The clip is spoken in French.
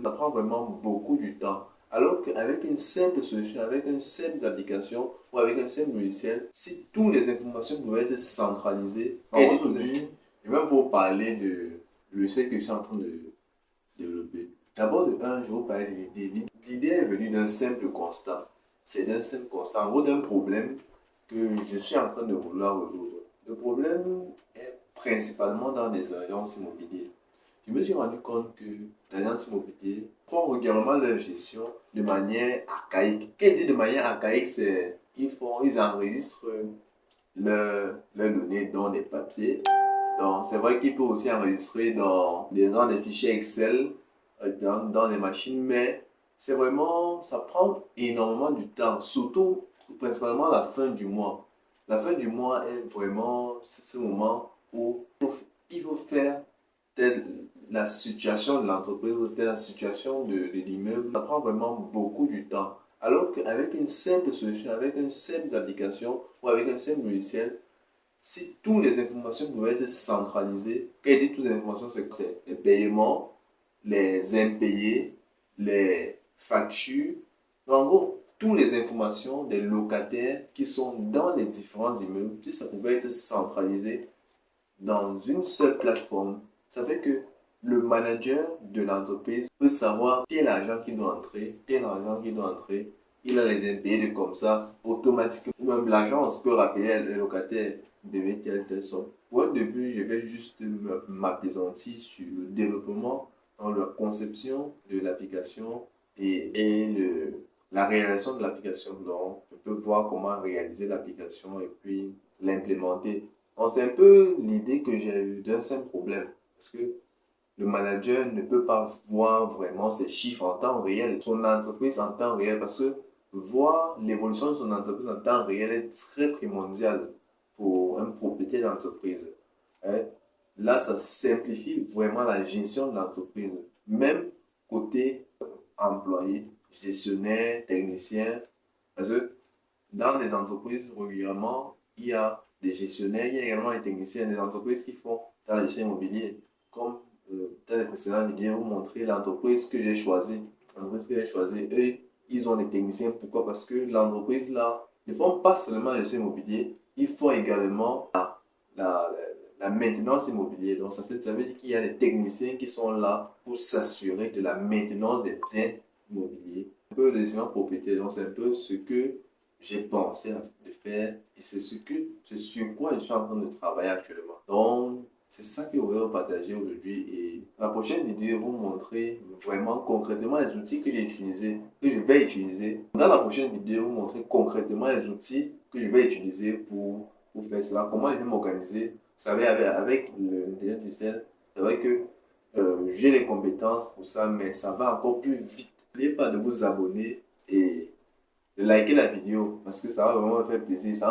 Ça prend vraiment beaucoup du temps. Alors qu'avec une simple solution, avec une simple application ou avec un simple logiciel, si toutes les informations pouvaient être centralisées, aujourd'hui, je vais pour parler de logiciel que je suis en train de développer. D'abord, de un, je vais vous parler de l'idée. L'idée est venue d'un simple constat. C'est d'un simple constat, en gros d'un problème que je suis en train de vouloir résoudre. Le problème est principalement dans des agences immobilières. Je me suis rendu compte que les agences immobilières font régulièrement leur gestion de manière archaïque. Qu'est-ce dit de manière archaïque, c'est qu'ils enregistrent leurs données dans des papiers. Donc, c'est vrai qu'ils peuvent aussi enregistrer dans des fichiers Excel, dans des machines, mais c'est vraiment, ça prend énormément du temps, surtout, principalement à la fin du mois. La fin du mois est vraiment ce moment où il faut faire telle la situation de l'entreprise ou telle la situation de l'immeuble. Ça prend vraiment beaucoup du temps. Alors qu'avec une simple solution, avec une simple application ou avec un simple logiciel, si toutes les informations pouvaient être centralisées, quand il dit toutes les informations, c'est les paiements, les impayés, les factures, en gros, toutes les informations des locataires qui sont dans les différents immeubles, si ça pouvait être centralisé dans une seule plateforme, ça fait que le manager de l'entreprise peut savoir tel argent qui doit entrer, tel argent qui doit entrer. Il a les impayés de comme ça, automatiquement. Même l'agence peut rappeler le locataire devait telle somme. Pour un début, je vais juste m'appesantir sur le développement, dans la conception de l'application la réalisation de l'application. Donc, je peux voir comment réaliser l'application et puis l'implémenter. Donc, c'est un peu l'idée que j'ai eue d'un simple problème. Parce que le manager ne peut pas voir vraiment ses chiffres en temps réel, son entreprise en temps réel, parce que voir l'évolution de son entreprise en temps réel est très primordial pour un propriétaire d'entreprise. Hein. Là, ça simplifie vraiment la gestion de l'entreprise. Même côté employé, gestionnaire, technicien, parce que dans les entreprises, régulièrement, il y a des gestionnaires, il y a également des techniciens, des entreprises qui font dans la gestion immobilière. Comme dans les précédents vidéos, vous montrer l'entreprise que j'ai choisie. L'entreprise que j'ai choisie, eux, ils ont des techniciens. Pourquoi? Parce que l'entreprise, là, ne font pas seulement la gestion immobilière, ils font également la, la maintenance immobilière. Donc, ça veut dire qu'il y a des techniciens qui sont là pour s'assurer de la maintenance des biens immobiliers. Un peu les immeubles propriétaires. Donc, c'est un peu ce que j'ai pensé de faire et c'est sur quoi je suis en train de travailler actuellement. Donc, c'est ça que je voudrais vous partager aujourd'hui et la prochaine vidéo, je vais vous montrer vraiment concrètement les outils que j'ai utilisés, que je vais utiliser. Dans la prochaine vidéo, je vais vous montrer concrètement les outils que je vais utiliser pour faire cela, comment je vais m'organiser. Vous savez, avec l'intelligence artificielle, c'est vrai que j'ai les compétences pour ça, mais ça va encore plus vite. N'oubliez pas de vous abonner et de liker la vidéo parce que ça va vraiment me faire plaisir. Ça